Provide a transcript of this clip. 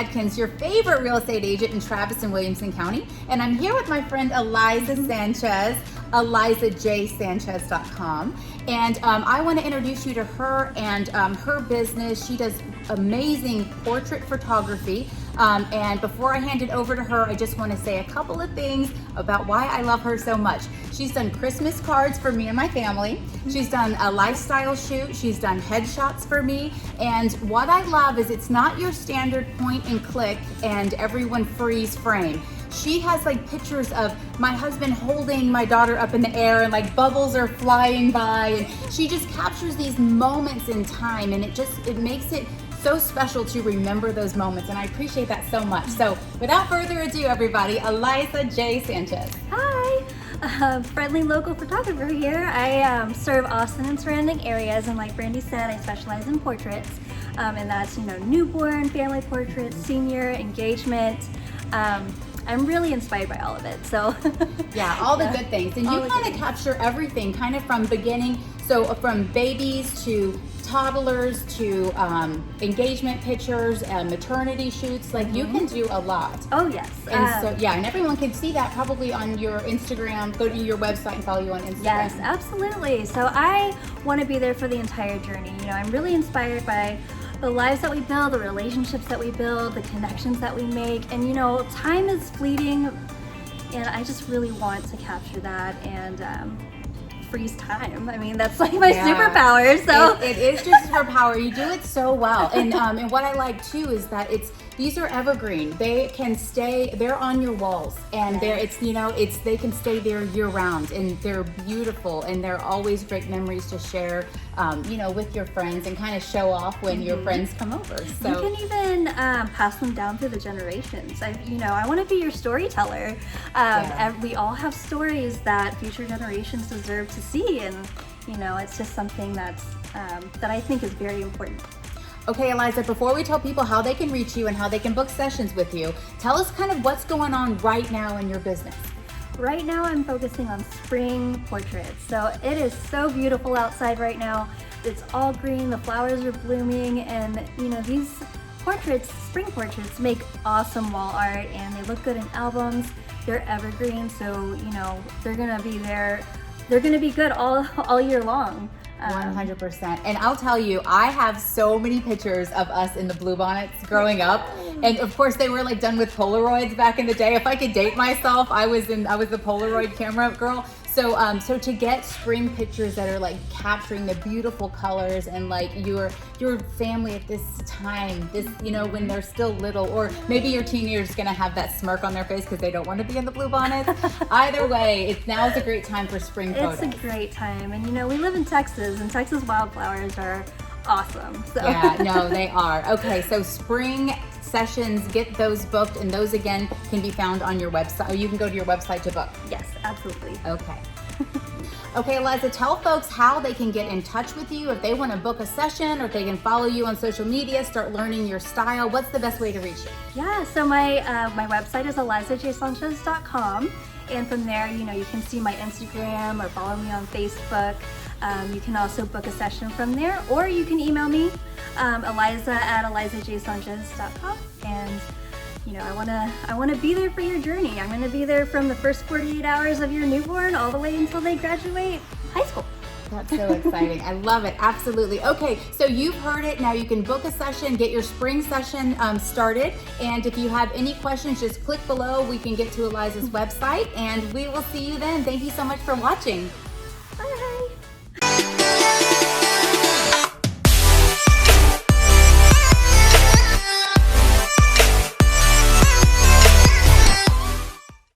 Adkins, your favorite real estate agent in Travis and Williamson County. And I'm here with my friend Eliza Sanchez, ElizaJSanchez.com. And I want to introduce you to her and her business. She does amazing portrait photography. And before I hand it over to her, I just want to say a couple of things about why I love her so much. She's done Christmas cards for me and my family. She's done a lifestyle shoot. She's done headshots for me. And what I love is it's not your standard point and click and everyone freeze frame. She has like pictures of my husband holding my daughter up in the air and like bubbles are flying by. And she just captures these moments in time, and it makes it so special to remember those moments, and I appreciate that so much. So without further ado, everybody, Eliza J. Sanchez. Hi, friendly local photographer here. I serve Austin and surrounding areas, and like Brandy said, I specialize in portraits, and that's, newborn, family portraits, senior, engagement. I'm really inspired by all of it, so. Yeah, all the good things. And you kind of capture everything kind of from beginning, so from babies to toddlers to engagement pictures and maternity shoots. Like you can do a lot. Oh yes. And so yeah, and everyone can see that probably on your Instagram. Go to your website and follow you on Instagram. Yes, absolutely. So I want to be there for the entire journey. I'm really inspired by the lives that we build, the relationships that we build, the connections that we make, and time is fleeting, and I just really want to capture that and freeze time. I mean, that's like my superpower. So it is your superpower. You do it so well. And what I like too is that these are evergreen. They can stay. They're on your walls, and they can stay there year round, and they're beautiful, and they're always great memories to share, with your friends and kind of show off when your friends come over. So you can even pass them down through the generations. I want to be your storyteller. We all have stories that future generations deserve to see, and it's just something that I think is very important. Okay, Eliza, before we tell people how they can reach you and how they can book sessions with you, tell us kind of what's going on right now in your business. Right now I'm focusing on spring portraits. So it is so beautiful outside right now. It's all green, the flowers are blooming, and these portraits, spring portraits, make awesome wall art, and they look good in albums. They're evergreen, so they're gonna be there. They're gonna be good all year long. 100%. And I'll tell you, I have so many pictures of us in the bluebonnets growing up. And of course they were like done with Polaroids back in the day. If I could date myself, I was the Polaroid camera girl. So to get spring pictures that are like capturing the beautiful colors and like your family at this time, when they're still little, or maybe your teenager's gonna have that smirk on their face because they don't want to be in the bluebonnets. Either way, now is a great time for spring photos. It's a great time, and we live in Texas, and Texas wildflowers are awesome. So. Yeah, no, they are. Okay, so spring sessions, get those booked, and those again can be found on your website. Or you can go to your website to book. Yes, absolutely. Okay. Okay, Eliza, tell folks how they can get in touch with you if they want to book a session, or if they can follow you on social media, start learning your style. What's the best way to reach you? Yeah, so my website is ElizaJSanchez.com, and from there, you can see my Instagram or follow me on Facebook. You can also book a session from there, or you can email me, Eliza@ElizaJSanchez.com, and I want to be there for your journey. I'm going to be there from the first 48 hours of your newborn all the way until they graduate high school. That's so exciting. I love it. Absolutely. Okay, so you've heard it. Now you can book a session, get your spring session started. And if you have any questions, just click below. We can get to Eliza's website, and we will see you then. Thank you so much for watching.